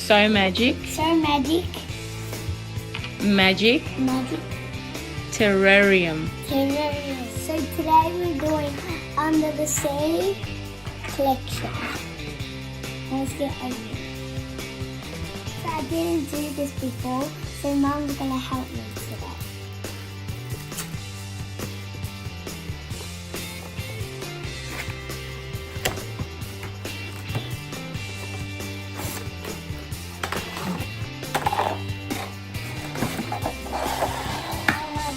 So magic. So magic. Magic. Magic. Terrarium. Terrarium. So today we're going under the sea collection. Let's get open. So I didn't do this before, so Mum's gonna help me today.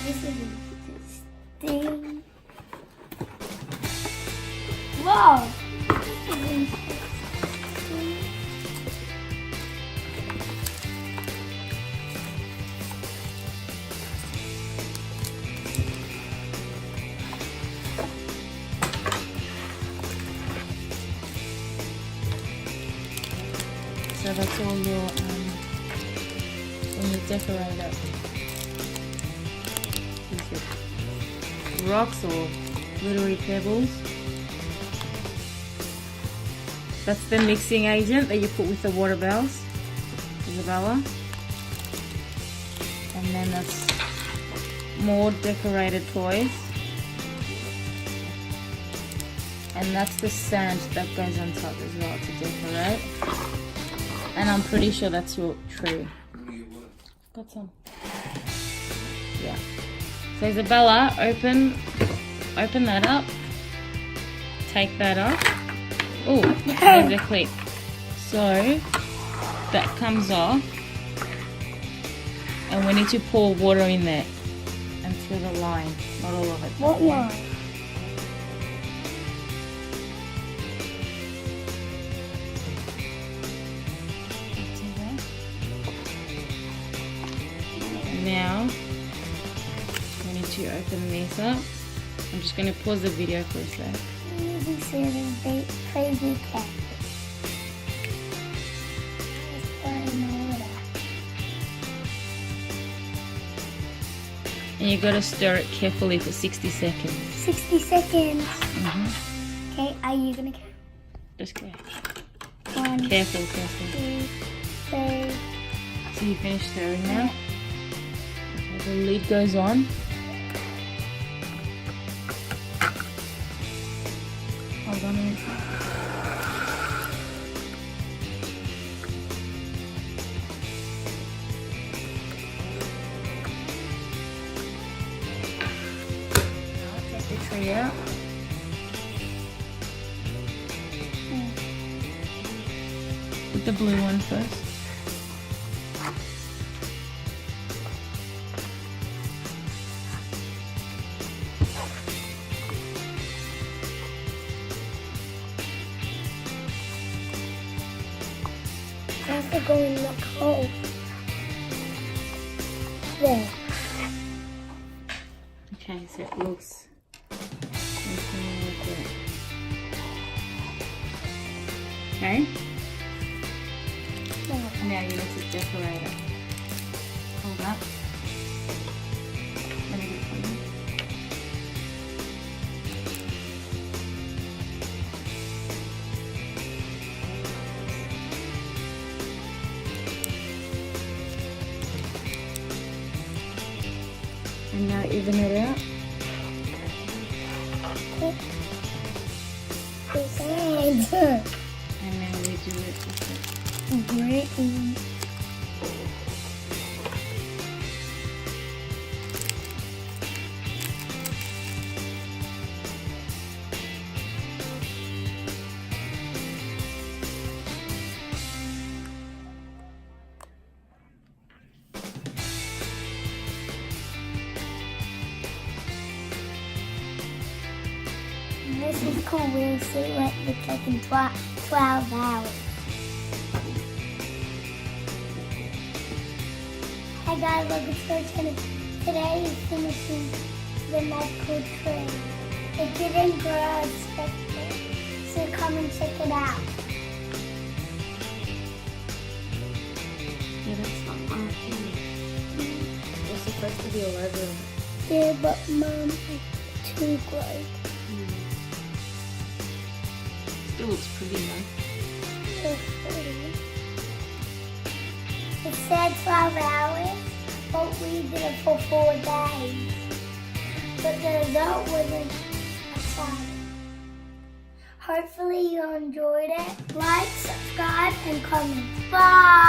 This is interesting. Wow! This is interesting. So that's all your when you decorate it. Is it rocks or glittery pebbles? That's the mixing agent that you put with the water bells, Isabella. And then that's more decorated toys. And that's the sand that goes on top as well to decorate. And I'm pretty sure that's your tree. Got some. Yeah. So Isabella, open that up. Take that off. Oh, there's a clip. So that comes off. And we need to pour water in there and fill the line. Not all of it. What line? Now we need to open this up. I'm just going to pause the video for a sec. This is a crazy cat. And you got to stir it carefully for 60 seconds. 60 seconds. Mm-hmm. Okay, are you gonna count? Just go. 1, Careful. 2, 3. So you finished stirring now? Okay, the lid goes on. Hold on a minute. Now take the tree out. Put the blue one first. Has to go in the hole. There. Okay, so it looks something like that. Okay, now you need to decorate it. Hold up. Let me get it for you. And now even it out. Besides. And now we do it with Green. This is cool. We'll see what it looks like in 12 hours. Hey guys, look, it's our channel. Today is finishing the magical tree. It didn't grow as expected, so come and check it out. Yeah, that's not bad. It's supposed to be all over it. Yeah, but Mum, it's too gross. Still looks pretty though. Looks pretty. It said 12 hours, but we did it for 4 days. But the result wasn't exciting. Hopefully you enjoyed it. Like, subscribe, and comment. Bye!